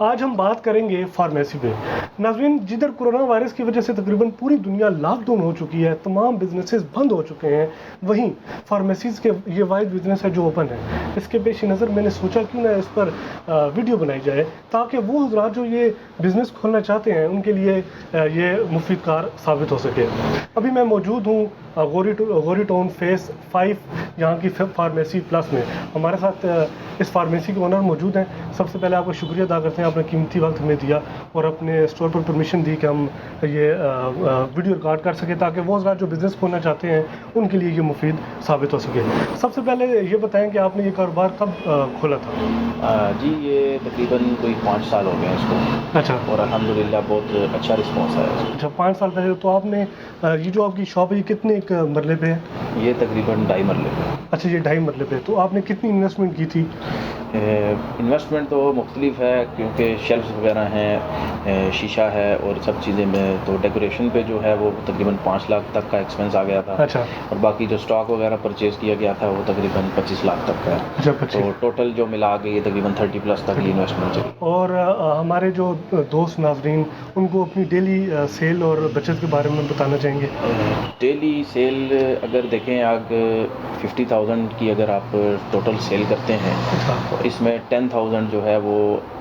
آج ہم بات کریں گے فارمیسی پہ. ناظرین، جدھر کورونا وائرس کی وجہ سے تقریباً پوری دنیا لاک ڈاؤن ہو چکی ہے، تمام بزنسز بند ہو چکے ہیں، وہیں فارمیسیز کے یہ واحد بزنس ہے جو اوپن ہے. اس کے پیش نظر میں نے سوچا کیوں نہ اس پر ویڈیو بنائی جائے تاکہ وہ حضرات جو یہ بزنس کھولنا چاہتے ہیں ان کے لیے یہ مفید کار ثابت ہو سکے. ابھی میں موجود ہوں غوری ٹاؤن فیس 5 یہاں کی فارمیسی پلس میں. ہمارے ساتھ اس فارمیسی کے اونر موجود ہیں. سب سے پہلے آپ کو شکریہ ادا کرتے ہیں، آپ نے قیمتی وقت ہمیں دیا اور اپنے اسٹور پر پرمیشن دی کہ ہم یہ ویڈیو ریکارڈ کر سکیں تاکہ وہ حضرات جو بزنس کھولنا چاہتے ہیں ان کے لیے یہ مفید ثابت ہو سکے. سب سے پہلے یہ بتائیں کہ آپ نے یہ کاروبار کب کھولا تھا؟ جی یہ تقریباً کوئی 5 سال ہو گئے ہیں اس کو. اچھا. اور الحمدللہ بہت اچھا رسپانس ہے. اچھا، 5 سال پہلے. تو آپ نے یہ جو آپ کی شاپ ہے یہ کتنے ایک مرلے پہ ہے؟ یہ تقریباً 2.5 مرلے پہ. اچھا، یہ 2.5 مرلے پہ. تو آپ نے کتنی انویسٹمنٹ کی تھی؟ انویسٹمنٹ تو مختلف ہے کیونکہ شیلفز وغیرہ ہیں، شیشہ ہے اور سب چیزیں میں. تو ڈیکوریشن پہ جو ہے وہ تقریباً 5 لاکھ تک کا ایکسپینس آ گیا تھا. اچھا. اور باقی جو اسٹاک وغیرہ پرچیز کیا گیا تھا وہ تقریباً 25 لاکھ تک کا ہے. اچھا، 25. تو ٹوٹل جو ملا کے یہ تقریباً 30+ تک کی انویسٹمنٹ چلی. اور ہمارے جو دوست ناظرین ان کو اپنی ڈیلی سیل اور بچت کے بارے میں بتانا چاہیں گے. ڈیلی سیل اگر دیکھیں آپ 50,000 کی اگر آپ ٹوٹل سیل کرتے ہیں تو اس میں 10,000 جو ہے وہ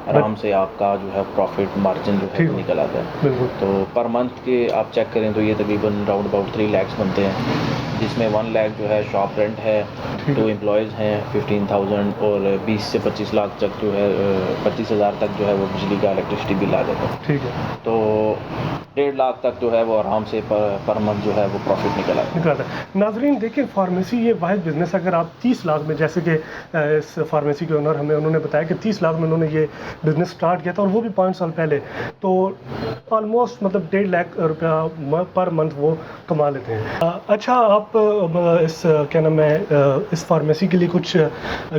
آرام سے آپ کا جو ہے پروفٹ مارجن جو ہے نکل آتا ہے. تو پر منتھ کے آپ چیک کریں تو یہ تقریباً راؤنڈ اباؤٹ 3 lakhs بنتے ہیں، جس میں 1 lakh جو ہے شاپ رینٹ ہے، 2 امپلائیز ہیں 15,000 اور 20 سے 25 لاکھ تک جو ہے 25,000 تک جو ہے وہ بجلی کا الیکٹریسٹی بل آ جاتا ہے. ٹھیک ہے. تو 1.5 لاکھ تک جو ہے وہ آرام سے پر منتھ جو ہے وہ پروفٹ نکل آتا ہے. ناظرین دیکھیں، فارمیسی یہ واحد بزنس اگر آپ 30 لاکھ میں، جیسے کہ اس فارمیسی کے اونر انہوں نے بتایا کہ 30 لاکھ میں انہوں نے یہ بزنس سٹارٹ کیا تھا اور وہ بھی 5 سال پہلے. تو آلموسٹ مطلب 1.5 لاکھ روپیہ پر منتھ وہ کما لیتے ہیں. اچھا، آپ اس کیا نام ہے اس فارمیسی کے لیے کچھ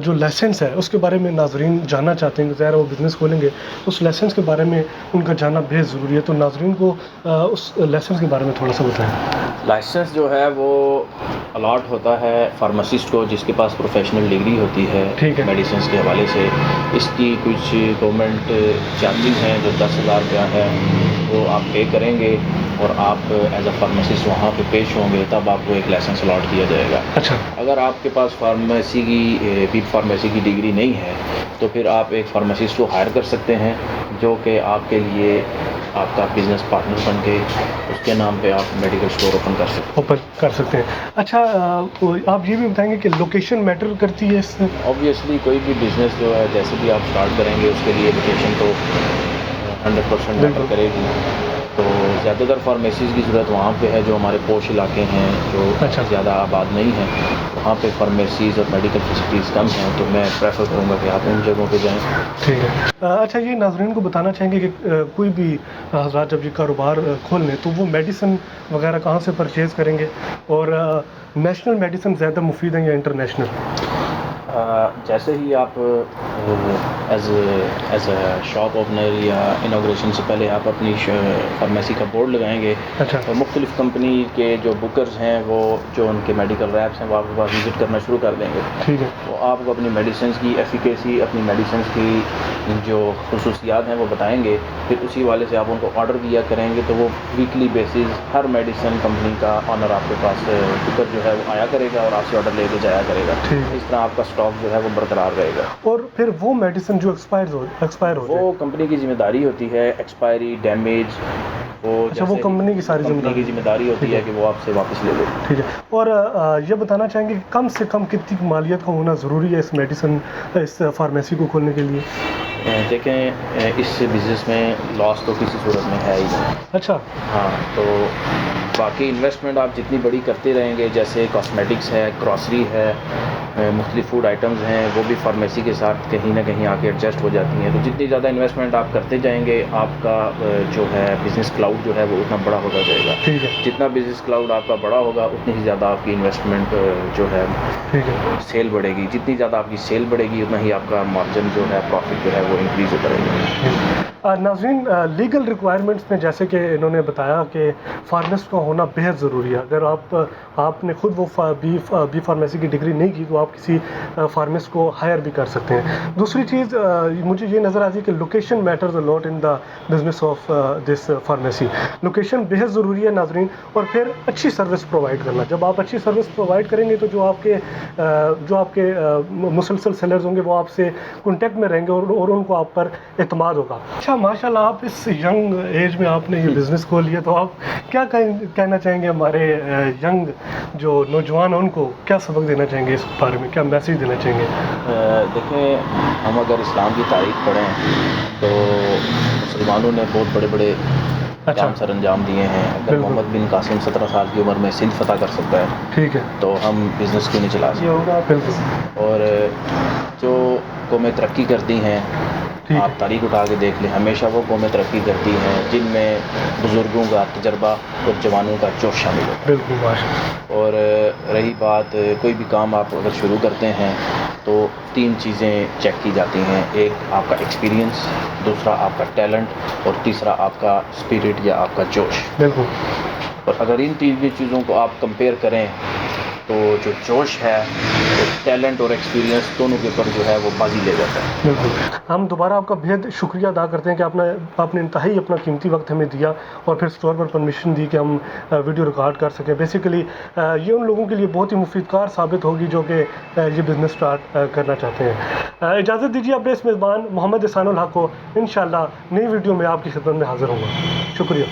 جو لائسنس ہے اس کے بارے میں ناظرین جاننا چاہتے ہیں. ظاہر وہ بزنس کھولیں گے اس لائسنس کے بارے میں ان کا جاننا بے ضروری ہے. تو ناظرین کو اس لائسنس کے بارے میں تھوڑا سا بتائیں. لائسنس جو ہے وہ الاٹ ہوتا ہے فارماسسٹ کو جس کے پاس پروفیشنل ڈگری ہوتی ہے میڈیسنس کے حوالے سے. اس کی کچھ گورنمنٹ چارجز ہیں جو 10,000 روپیہ ہے، وہ آپ پے کریں گے اور آپ ایز اے فارماسسٹ وہاں پہ پیش ہوں گے تب آپ کو ایک لائسنس الاٹ کیا جائے گا. اچھا. اگر آپ کے پاس فارمیسی کی ڈگری نہیں ہے تو پھر آپ ایک فارماسسٹ کو ہائر کر سکتے ہیں جو کہ آپ کے لیے آپ کا بزنس پارٹنر بن کے اس کے نام پہ آپ میڈیکل اسٹور اوپن کر سکتے ہیں. اچھا، آپ یہ بھی بتائیں گے کہ لوکیشن میٹر کرتی ہے اس میں؟ اوبویسلی کوئی بھی بزنس جو ہے جیسے بھی آپ اسٹارٹ کریں گے اس کے لیے لوکیشن تو 100% میٹر کرے گی. تو زیادہ تر فارمیسیز کی ضرورت وہاں پہ ہے جو ہمارے پوش علاقے ہیں، جو زیادہ آباد نہیں ہیں، وہاں پہ فارمیسیز اور میڈیکل فیسلٹیز کم ہیں. تو میں پریفر کروں گا کہ آپ ان جگہوں پہ جائیں. ٹھیک ہے. اچھا، یہ ناظرین کو بتانا چاہیں گے کہ کوئی بھی حضرات جب یہ کاروبار کھول لیں تو وہ میڈیسن وغیرہ کہاں سے پرچیز کریں گے، اور نیشنل میڈیسن زیادہ مفید ہیں یا انٹرنیشنل؟ جیسے ہی آپ ایز اے شاپ اوپنر یا انوگریشن سے پہلے آپ اپنی فارمیسی کا بورڈ لگائیں گے تو مختلف کمپنی کے جو بکرز ہیں وہ جو ان کے میڈیکل ریپس ہیں وہ آپ کے پاس وزٹ کرنا شروع کر دیں گے. ٹھیک ہے. وہ آپ کو اپنی میڈیسنس کی ایفیکیسی، اپنی میڈیسنس کی جو خصوصیات ہیں وہ بتائیں گے. پھر اسی والے سے آپ ان کو آرڈر دیا کریں گے تو وہ ویکلی بیسز ہر میڈیسن کمپنی کا آنر آپ کے پاس بکر جو ہے وہ آیا کرے گا اور آپ سے آرڈر لے کے جایا کرے گا. اس طرح آپ کا اسٹاک جو ہے وہ برقرار رہے گا. اور پھر وہ میڈیسن جو ایکسپائر ہو وہ کمپنی کی ذمہ داری ہوتی ہے. ایکسپائری، ڈیمیج، وہ کمپنی کی ساری ذمہ داری ہوتی ہے کہ وہ آپ سے واپس لے لے. ٹھیک ہے. اور یہ بتانا چاہیں گے کہ کم سے کم کتنی مالیت کا ہونا ضروری ہے اس فارمیسی کو کھولنے کے لیے؟ دیکھیں، اس بزنس میں لاس تو کسی صورت میں ہے ہی نہیں. اچھا. ہاں، تو باقی انویسٹمنٹ آپ جتنی بڑی کرتے رہیں گے، جیسے کاسمیٹکس ہے، گروسری ہے، مختلف فوڈ آئٹمز ہیں، وہ بھی فارمیسی کے ساتھ کہیں نہ کہیں آ کے ایڈجسٹ ہو جاتی ہیں. تو جتنی زیادہ انویسٹمنٹ آپ کرتے جائیں گے آپ کا جو ہے بزنس کلاؤڈ جو ہے وہ اتنا بڑا ہوتا جائے گا. ٹھیک ہے. جتنا بزنس کلاؤڈ آپ کا بڑا ہوگا اتنی ہی زیادہ آپ کی انویسٹمنٹ جو ہے سیل بڑھے گی. جتنی زیادہ آپ کی سیل بڑھے گی اتنا ہی آپ کا مارجن جو ہے پروفٹ جو ہے وہ انکریز ہوتا رہے گا. ناظرین، لیگل ریکوائرمنٹس میں جیسے کہ انہوں نے بتایا کہ فارمسٹ کا ہونا بیحد ضروری ہے. اگر آپ نے خود وہ بی فارمیسی کی ڈگری نہیں کی تو آپ کسی فارمسٹ کو ہائر بھی کر سکتے ہیں. دوسری چیز مجھے یہ نظر آتی ہے کہ location matters a lot in the business of this pharmacy. Location بیحد ضروری ہے ناظرین, اور پھر اچھی سروس پرووائڈ کرنا. جب آپ اچھی سروس پرووائڈ کریں گے تو جو آپ کے مسلسل سیلرز ہوں گے وہ آپ سے کنٹیکٹ میں رہیں گے اور ان کو آپ پر اعتماد ہوگا. اچھا ماشاء اللہ, آپ اس ینگ ایج میں آپ نے یہ بزنس کھول لیا, تو آپ کیا کہنا چاہیں گے ہمارے ینگ جو نوجوان ہیں ان کو کیا سبق دینا چاہیں گے, اس بارے میں کیا میسیج دینا چاہیں گے؟ دیکھیں, ہم اگر اسلام کی تاریخ پڑھیں تو مسلمانوں نے بہت بڑے بڑے کام سر انجام دیے ہیں. اگر محمد بن قاسم 17 سال کی عمر میں سندھ فتح کر سکتا ہے, ٹھیک ہے, تو ہم بزنس کیوں نہیں چلا سکتے؟ بالکل. اور جو قومیں ترقی کرتی ہیں, آپ تاریخ اٹھا کے دیکھ لیں, ہمیشہ وہ قومیں ترقی کرتی ہیں جن میں بزرگوں کا تجربہ اور جوانوں کا جوش شامل ہوتا ہے. بالکل ماشاء اللہ. اور رہی بات, کوئی بھی کام آپ اگر شروع کرتے ہیں تو 3 چیزیں چیک کی جاتی ہیں. ایک آپ کا ایکسپیرینس, دوسرا آپ کا ٹیلنٹ, اور تیسرا آپ کا اسپرٹ یا آپ کا جوش. بالکل. اور اگر ان 3 چیزوں کو آپ کمپیئر کریں تو جو جوش ہے, ٹیلنٹ اور ایکسپیرینس دونوں کے اوپر جو ہے وہ بازی لے جاتا ہے. بالکل. ہم دوبارہ آپ کا بہت شکریہ ادا کرتے ہیں کہ آپ نے انتہائی اپنا قیمتی وقت ہمیں دیا, اور پھر اسٹور پر پرمیشن دی کہ ہم ویڈیو ریکارڈ کر سکیں. بیسیکلی یہ ان لوگوں کے لیے بہت ہی مفید کار ثابت ہوگی جو کہ یہ بزنس سٹارٹ کرنا چاہتے ہیں. اجازت دیجیے اپنے اس میزبان محمد احسان الحق کو. انشاءاللہ نئی ویڈیو میں آپ کی خدمت میں حاضر ہوں گا. شکریہ.